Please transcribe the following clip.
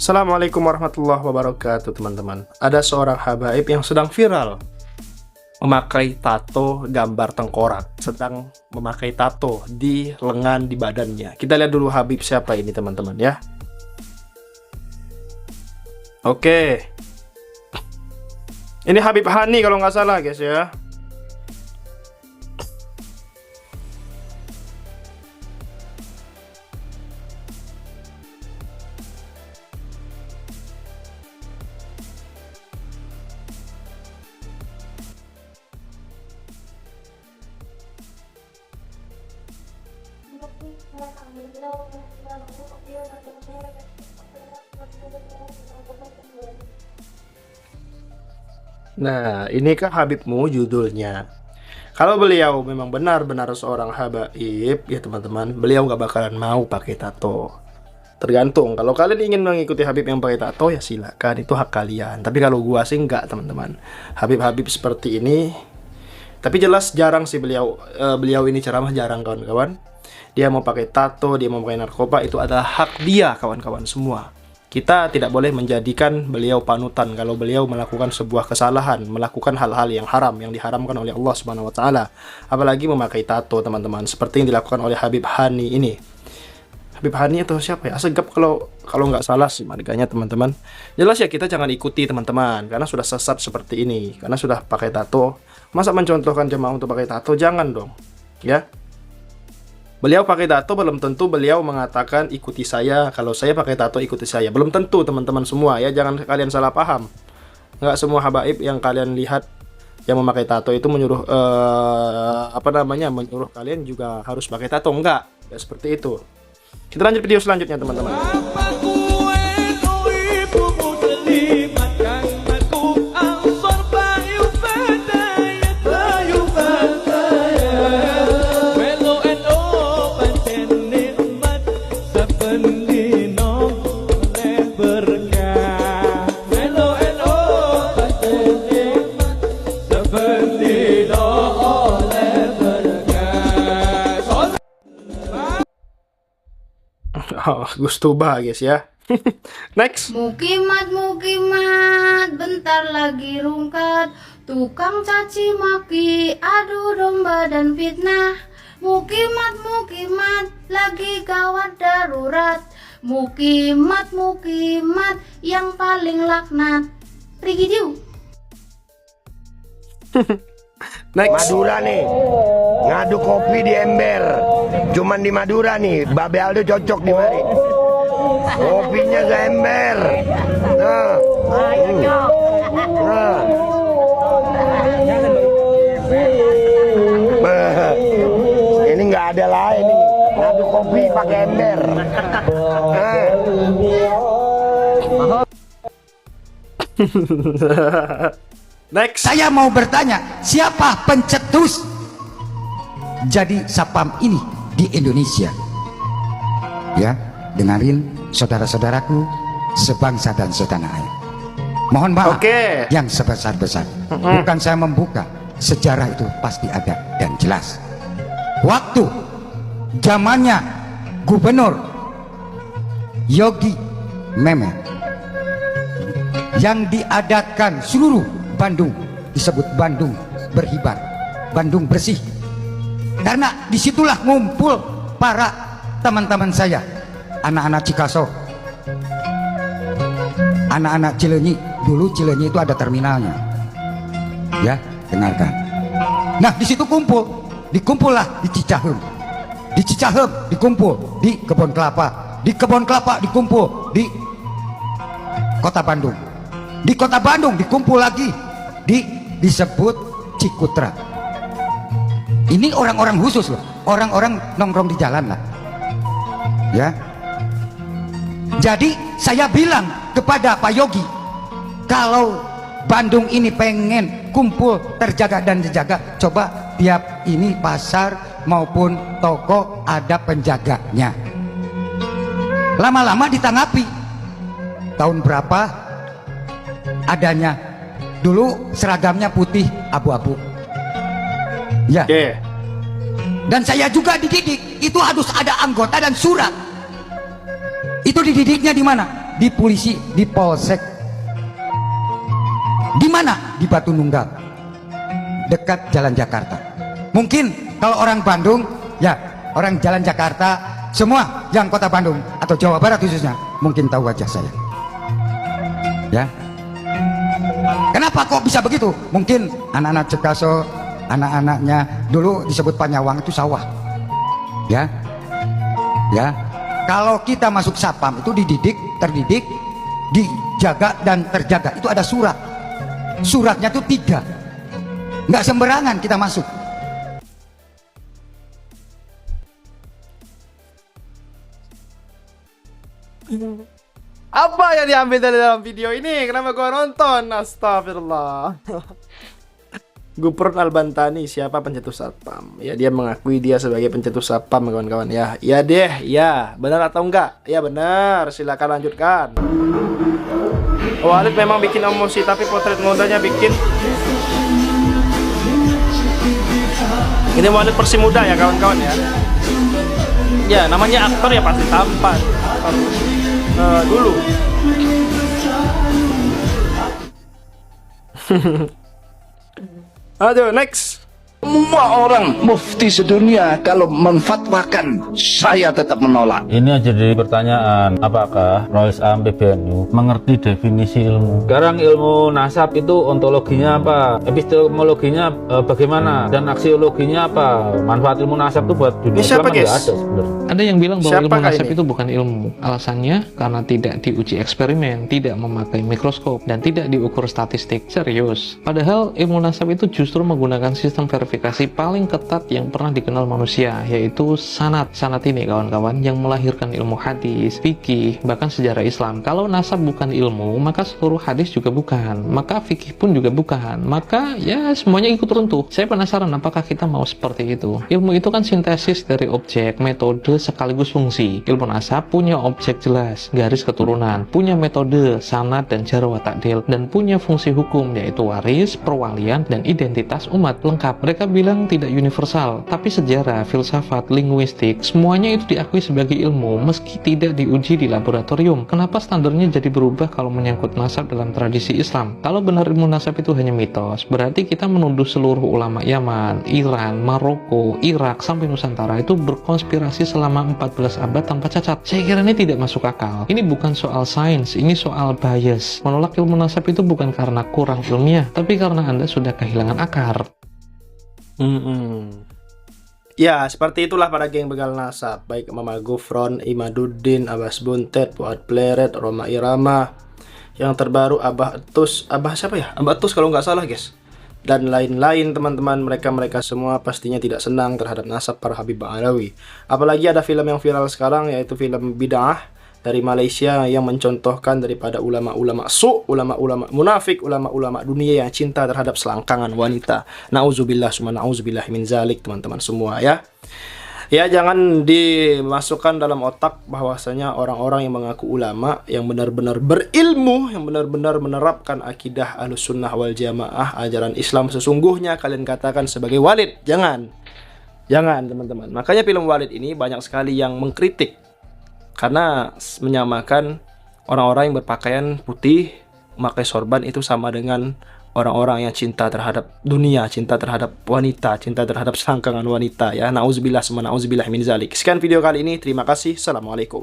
Assalamualaikum warahmatullahi wabarakatuh, teman-teman. Ada seorang habaib yang sedang viral memakai tato gambar tengkorak, sedang memakai tato di lengan di badannya. Kita lihat dulu habib siapa ini, teman-teman, ya. Oke. Ini Habib Hani kalau nggak salah, guys, ya. Nah, ini kan Habibmu judulnya. Kalau beliau memang benar-benar seorang habaib, ya teman-teman, beliau nggak bakalan mau pakai tato. Tergantung. Kalau kalian ingin mengikuti Habib yang pakai tato, ya silakan, itu hak kalian. Tapi kalau gua sih nggak, teman-teman. Habib-habib seperti ini, tapi jelas jarang sih beliau ini ceramah jarang, kawan-kawan. Dia mau pakai tato, dia mau pakai narkoba, itu adalah hak dia, kawan-kawan semua. Kita tidak boleh menjadikan beliau panutan kalau beliau melakukan sebuah kesalahan, melakukan hal-hal yang haram, yang diharamkan oleh Allah Subhanahu wa taala. Apalagi memakai tato, teman-teman, seperti yang dilakukan oleh Habib Hani ini. Habib Hani atau siapa ya? Asegap kalau nggak salah sih marganya, teman-teman. Jelas ya, kita jangan ikuti, teman-teman, karena sudah sesat seperti ini, karena sudah pakai tato. Masa mencontohkan jemaah untuk pakai tato? Jangan dong, ya. Beliau pakai tato belum tentu beliau mengatakan ikuti saya. Kalau saya pakai tato ikuti saya, belum tentu, teman-teman semua, ya. Jangan kalian salah paham. Nggak semua habaib yang kalian lihat yang memakai tato itu menyuruh menyuruh kalian juga harus pakai tato. Enggak, ya seperti itu. Kita lanjut video selanjutnya, teman-teman. Oh, Gus Tuba, guys, ya. Next. Mukimat, mukimat, bentar lagi rungkat. Tukang caci maki, adu domba dan fitnah. Mukimat, mukimat, lagi gawat darurat. Mukimat, mukimat, yang paling laknat. Rigidiu. Next. Madura nih, ngadu kopi di ember. Cuman di Madura nih, Babe Aldo cocok di mari. Kopinya ke ember. Nah. Nah. Ini nggak ada lain nih, ngadu kopi pakai ember. Next. Saya mau bertanya, siapa pencetus jadi sapam ini di Indonesia? Ya, dengarin saudara-saudaraku sebangsa dan setanah air. Mohon maaf yang sebesar-besar. Bukan saya membuka, sejarah itu pasti ada dan jelas. Waktu zamannya Gubernur Yogi Memer yang diadakan seluruh Bandung, disebut Bandung berhibar, Bandung bersih, karena disitulah ngumpul para teman-teman saya, anak-anak Cikaso, anak-anak Cileunyi. Dulu Cileunyi itu ada terminalnya, ya, dengarkan. Nah, di situ dikumpullah di Cicahem, di Cicahem dikumpul di Kebon Kelapa, di Kebon Kelapa dikumpul di Kota Bandung, di Kota Bandung dikumpul lagi disebut Cikutra. Ini orang-orang khusus loh, orang-orang nongkrong di jalan lah, ya. Jadi saya bilang kepada Pak Yogi, kalau Bandung ini pengen kumpul terjaga dan dijaga, coba tiap ini pasar maupun toko ada penjaganya. Lama-lama ditanggapi. Tahun berapa adanya? Dulu seragamnya putih abu-abu, ya. Dan saya juga dididik, itu harus ada anggota dan surat. Itu dididiknya di mana? di polisi, di polsek. Di mana? Di Batu Nunggal, dekat Jalan Jakarta. Mungkin kalau orang Bandung, ya orang Jalan Jakarta, semua yang kota Bandung atau Jawa Barat khususnya, mungkin tahu wajah saya. Ya. Kenapa kok bisa begitu? Mungkin anak-anak Cekaso, anak-anaknya dulu disebut Panyawang itu sawah. Ya. Ya. Kalau kita masuk Sapam itu dididik, terdidik, dijaga dan terjaga. Itu ada surat. Suratnya itu 3. Nggak sembarangan kita masuk. Apa yang diambil dari dalam video ini? Kenapa gua nonton? Astagfirullah. Gufron Al-Bantani, siapa pencetus Satpam? Ya, dia mengakui dia sebagai pencetus Satpam, kawan-kawan ya. Ya deh, ya. Benar atau enggak? Ya benar, silakan lanjutkan. Walid memang bikin emosi, tapi potret mudanya bikin. Ini Walid versi muda ya, kawan-kawan ya. Ya, namanya aktor ya pasti tampan. Dulu. Aduh, next. Semua orang mufti sedunia kalau menfatwakan, saya tetap menolak. Ini jadi pertanyaan, apakah Rois Am PBNU mengerti definisi ilmu? Sekarang ilmu nasab itu ontologinya apa? Epistemologinya bagaimana? Dan aksiologinya apa? Manfaat ilmu nasab itu buat dunia Islam nggak ada sebenarnya. Ada yang bilang bahwa ilmu Siapakah nasab ini? itu bukan ilmu. Alasannya karena tidak diuji eksperimen, tidak memakai mikroskop, dan tidak diukur statistik. Serius. Padahal ilmu nasab itu justru menggunakan sistem verifikasi paling ketat yang pernah dikenal manusia, yaitu sanad. Sanad ini kawan-kawan yang melahirkan ilmu hadis, fikih, bahkan sejarah Islam. Kalau nasab bukan ilmu, maka seluruh hadis juga bukan. Maka fikih pun juga bukan. Maka ya semuanya ikut runtuh. Saya penasaran apakah kita mau seperti itu. Ilmu itu kan sintesis dari objek, metode, sekaligus fungsi. Ilmu nasab punya objek jelas, garis keturunan, punya metode, sanad dan jarwa takdil, dan punya fungsi hukum yaitu waris, perwalian, dan identitas umat lengkap. Mereka bilang tidak universal, tapi sejarah, filsafat, linguistik, semuanya itu diakui sebagai ilmu meski tidak diuji di laboratorium. Kenapa standarnya jadi berubah kalau menyangkut nasab dalam tradisi Islam? Kalau benar ilmu nasab itu hanya mitos, berarti kita menuduh seluruh ulama Yaman, Iran, Maroko, Irak, sampai Nusantara itu berkonspirasi selama 14 abad tanpa cacat. Saya kira ini tidak masuk akal. Ini bukan soal sains, ini soal bias. Menolak ilmu nasab itu bukan karena kurang ilmiah, tapi karena Anda sudah kehilangan akar. Ya, seperti itulah para geng begal nasab, baik Mama Gufron, Imaduddin, Abbas Buntet, Fuad Pleret, Roma Irama, yang terbaru Abah Etus, Abah siapa ya? Abah Etus kalau nggak salah guys, dan lain-lain teman-teman. Mereka semua pastinya tidak senang terhadap nasab para Habib Ba'alawi. Apalagi ada film yang viral sekarang, yaitu film Bid'ah dari Malaysia yang mencontohkan daripada ulama-ulama ulama-ulama munafik, ulama-ulama dunia yang cinta terhadap selangkangan wanita. Nauzubillah summa nauzubillah min zalik, teman-teman semua ya. Ya, jangan dimasukkan dalam otak bahwasanya orang-orang yang mengaku ulama, yang benar-benar berilmu, yang benar-benar menerapkan akidah Ahlussunnah wal Jamaah, ajaran Islam sesungguhnya, kalian katakan sebagai Walid. Jangan teman-teman. Makanya film Walid ini banyak sekali yang mengkritik karena menyamakan orang-orang yang berpakaian putih, memakai sorban itu sama dengan orang-orang yang cinta terhadap dunia, cinta terhadap wanita, cinta terhadap selangkangan wanita ya. Nauzubillah summa nauzubillah min zalik. Sekian video kali ini, terima kasih. Assalamualaikum.